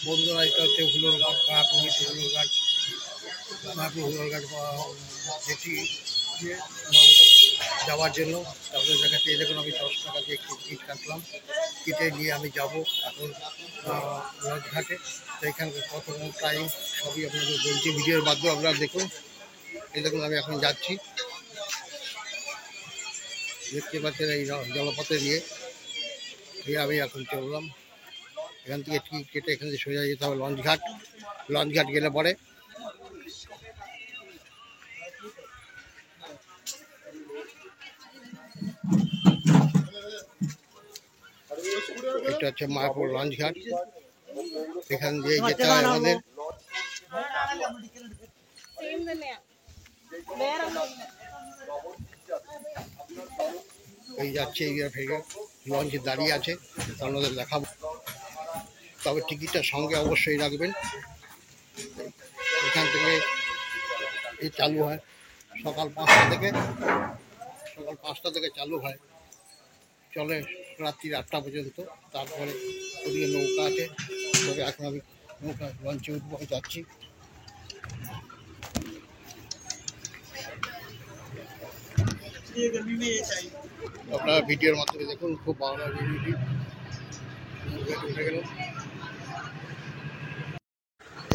বন্ধুরা, এটা হচ্ছে হুলোরঘাট, মায়াপুর হুলোরঘাট। মায়াপুর হুলোরঘাট যেটি যাওয়ার জন্য তাদের জায়গাতে দেখুন আমি 10 টাকা দিয়ে একটি টিকিট কাটলাম। টিকিটে নিয়ে আমি যাব এখন লঞ্চঘাটে। তো এখানকার কত টাইম সবই আপনাদের বলছি, ভিডিওর মাধ্যমে আপনারা দেখুন। এই দেখুন আমি এখন যাচ্ছি, দেখতে পাচ্ছেন এই জলপথে দিয়ে আমি এখন চললাম। এখান থেকে টিকিট কেটে এখান থেকে সোজা যেতে হবে লঞ্চঘাট। লঞ্চঘাট গেলে পরে এটা হচ্ছে মায়াপুর লঞ্চঘাট। এখান দিয়ে যেতে হয় আমাদের। এই যাচ্ছে লঞ্চ দাঁড়িয়ে আছে, আপনাদের দেখাবো। তবে টিকিটটা সঙ্গে অবশ্যই রাখবেন। এখান থেকে এই চালু হয় সকাল 5টা থেকে চালু হয়, চলে রাত্রি 8টা পর্যন্ত। তারপরে ওদিকে নৌকা আছে, তবে এখন আমি নৌকা লঞ্চে উঠবো, যাচ্ছি। আপনারা ভিডিওর মাধ্যমে দেখুন, খুব ভালো লাগবে। উঠে গেল,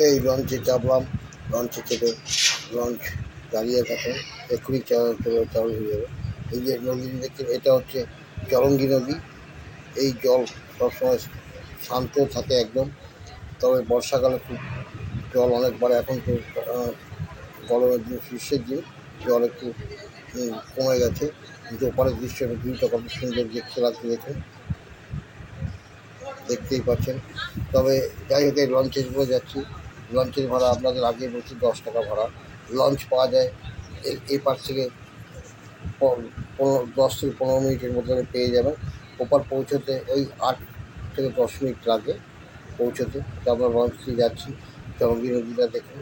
এই লঞ্চে চাপলাম। লঞ্চে চেপে লঞ্চ দাঁড়িয়ে থাকে, এক্ষুনি চালু হয়ে যাবে। এই যে নদী দেখছেন, এটা হচ্ছে চরঙ্গী নদী। এই জল সবসময় শান্ত থাকে একদম, তবে বর্ষাকালে খুব জল অনেক বাড়ে। এখন তো গরমের দিন, গ্রীষ্মের দিন জল একটু কমে গেছে, কিন্তু ওপারের দৃশ্যটা ভিউটা কত সুন্দর দেখতে লাগছে দেখুন, দেখতেই পাচ্ছেন। তবে যাই হোক, এই লঞ্চের উপরে যাচ্ছি। লঞ্চের ভাড়া আপনাদের আগে বলছি 10 টাকা ভাড়া। লঞ্চ পাওয়া যায় এই পার থেকে 10 থেকে 15 মিনিটের মধ্যে পেয়ে যাবেন। ওপার পৌঁছতে ওই 8 থেকে 10 মিনিট লাগে পৌঁছতে। তো আমরা লঞ্চ দিয়ে যাচ্ছি, চরঙ্গী নদীটা দেখুন।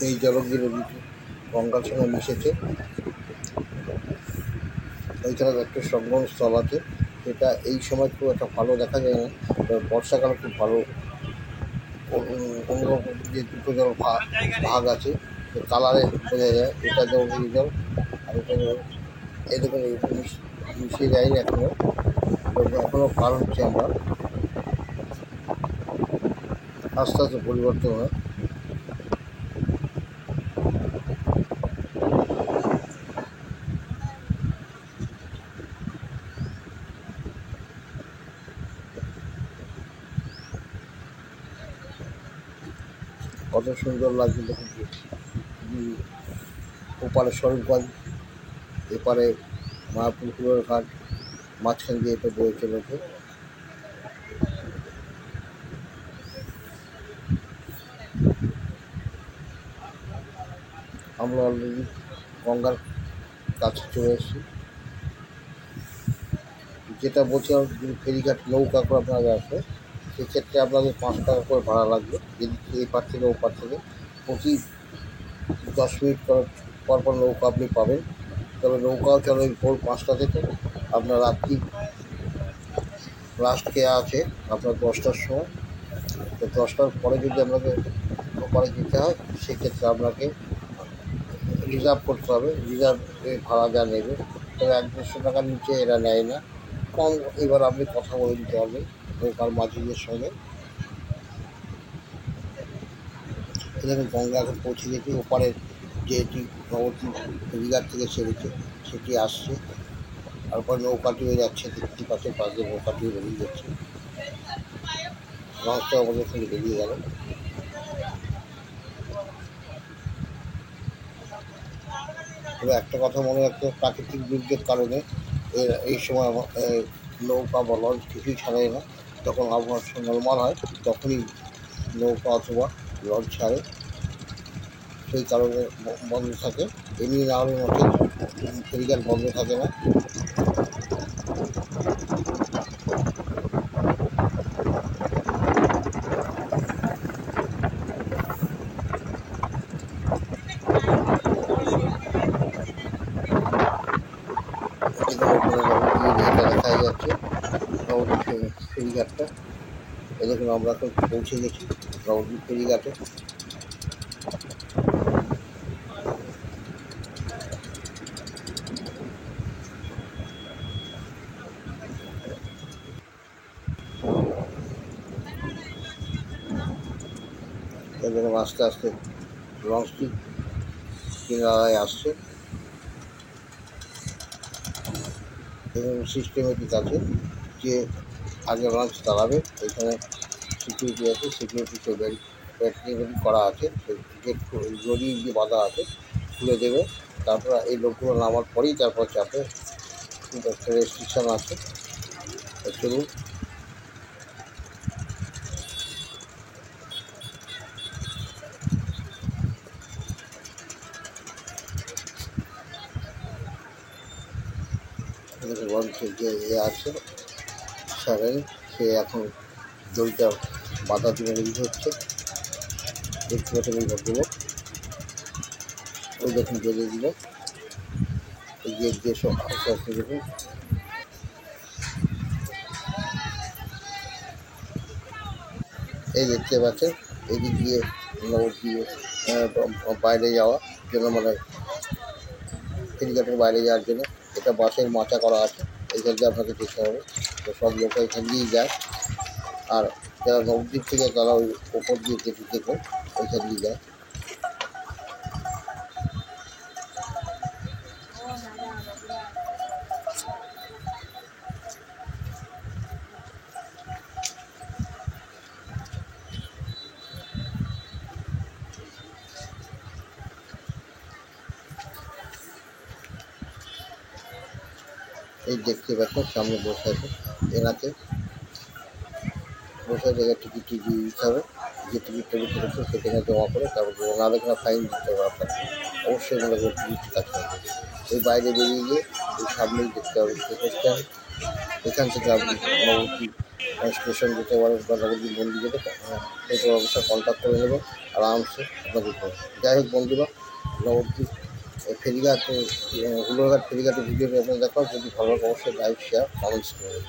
এই চরঙ্গী নদীটি গঙ্গার সঙ্গে মিশেছে। ওইখানে একটা সঙ্গমস্থল আছে, যেটা এই সময় খুব একটা ভালো দেখা যায় না, বর্ষাকালে খুব ভালো। অন্যরকম যে দুটো জল ভাগ আছে, কালারে বোঝা যায় এটা জল জল, আর এটা এই দেখুন মিশিয়ে যায়নি এখনো পার হচ্ছে আমরা। আস্তে আস্তে পরিবর্তন হয়। কত সুন্দর লাগছে দেখুন। ওপারে স্বরূপগঞ্জ, এপারে মায়াপুর হুলোরঘাট, মাঝখান দিয়ে এটা বয়ে চলেছে। আমরা অলরেডি গঙ্গার কাছে চলে এসেছি। যেটা বলছিলাম, যদি ফেরিঘাট নৌকা করে আপনারা আসবে, সেক্ষেত্রে আপনাদের 5 টাকা করে ভাড়া লাগবে। যদি এই পার থেকে ও পার থেকে প্রতি 10 মিনিট পর পর নৌকা আপনি পাবেন। তবে নৌকাও চলে ভোর 5টা থেকে আপনার রাত্রি লাস্ট খেয়া আছে আপনার 10টার সময়। তো 10টার পরে যদি আপনাকে ওপারে যেতে হয়, সেক্ষেত্রে আপনাকে রিজার্ভ করতে হবে। রিজার্ভে ভাড়া যা নেবে, তবে 1-150 টাকার নিচে এরা নেয় না, কম। এবার আপনি কথা বলে দিতে পারবেন নৌকার মাঝিদের সঙ্গে। এখানে গঙ্গা এখন পৌঁছে গেছে। ওপারের যে এটি নবদ্বীপ ফেরিঘাট থেকে ছেড়েছে সেটি আসছে, তারপর নৌকাটিও যাচ্ছে, দেখতে পাচ্ছেন পাশ দিয়ে নৌকাটিও বেরিয়ে যাচ্ছে। লঞ্চটা আমাদের সঙ্গে বেরিয়ে গেল। তবে একটা কথা মনে রাখতে, প্রাকৃতিক দুর্যোগের কারণে এই সময় নৌকা বা লঞ্চ কিছুই ছাড়ে না। যখন আবহাওয়া নর্মাল হয় তখনই নৌকা অথবা লঞ্চ ছাড়ে, সেই কারণে বন্ধ থাকে। এমনি না হলে মতে ফেরিঘাট বন্ধ থাকে না। ফেরিঘাটটা। এই দেখুন আমরা এখন পৌঁছে গেছি নবদ্বীপ ফেরিঘাটে। এই দেখুন আস্তে আস্তে লঞ্চটি কিনারায় আসছে এবং সিস্টেমেটিক আছে যে আগে লঞ্চ চালাবে এখানে সিকিউরিটি আছে, সিকিউরিটি ব্যারিকেড করা আছে, গেট জড়ি দিয়ে বাঁধা আছে, খুলে দেবে। তারপর এই লোকগুলো নামার পরেই তারপর চাপে, কিন্তু একটা রেস্ট্রিকশান আছে। চলুন লঞ্চের যে আছে সেভেন, সে এখন দড়িটা বাধা দিয়ে রেডি হচ্ছে। দেখতে পাচ্ছেন এই ভদ্রলোক, ওই দেখুন বেরিয়ে দিল। এই যে যেসব আস্তে আস্তে দেখুন এই দেখতে পাচ্ছেন এদিক দিয়ে নবদ্বীপ বাইরে যাওয়ার জন্য, মানে ফেরিঘাটের বাইরে যাওয়ার জন্য এটা বাসের মাচা করা আছে, এইখান দিয়ে আপনাকে যেতে হবে। তো সব লোক এখান দিয়েই যায়, আর যারা নবদ্বীপ থেকে তারা ওই ওপর দিয়ে যেতে দেখুন ওইখান দিয়ে যায়। এই দেখতে পাচ্ছেন সামনে বসে আছে, এনাকে বসে জায়গায় টিকিট দিয়ে দিতে হবে। যে টিকিটটা বিক্রি করছে সেখানে জমা করে তারপর না দেখলে ফাইন দিতে হবে আপনাকে, অবশ্যই মনে করে টিকিট কাটতে হবে। এই বাইরে বেরিয়ে গিয়ে এই সামনেই দেখতে হবে স্টেশন, এখান থেকে আপনি নবদ্বীপ স্টেশন যেতে পারেন বা নবদ্বীপ মন্দির যেতে পেট্রোল অফিসার কন্ট্যাক্ট করে নেবেন, আরামসে আপনাকে পাবেন। যাই হোক বন্ধুরা, নবদ্বীপ ফেরিঘাট হুলোরঘাট ফেরিঘাটের ভিডিওটি আপনার দেখাও। যদি ভালো লাগে অবশ্যই লাইক, শেয়ার, কমেন্টস করবেন।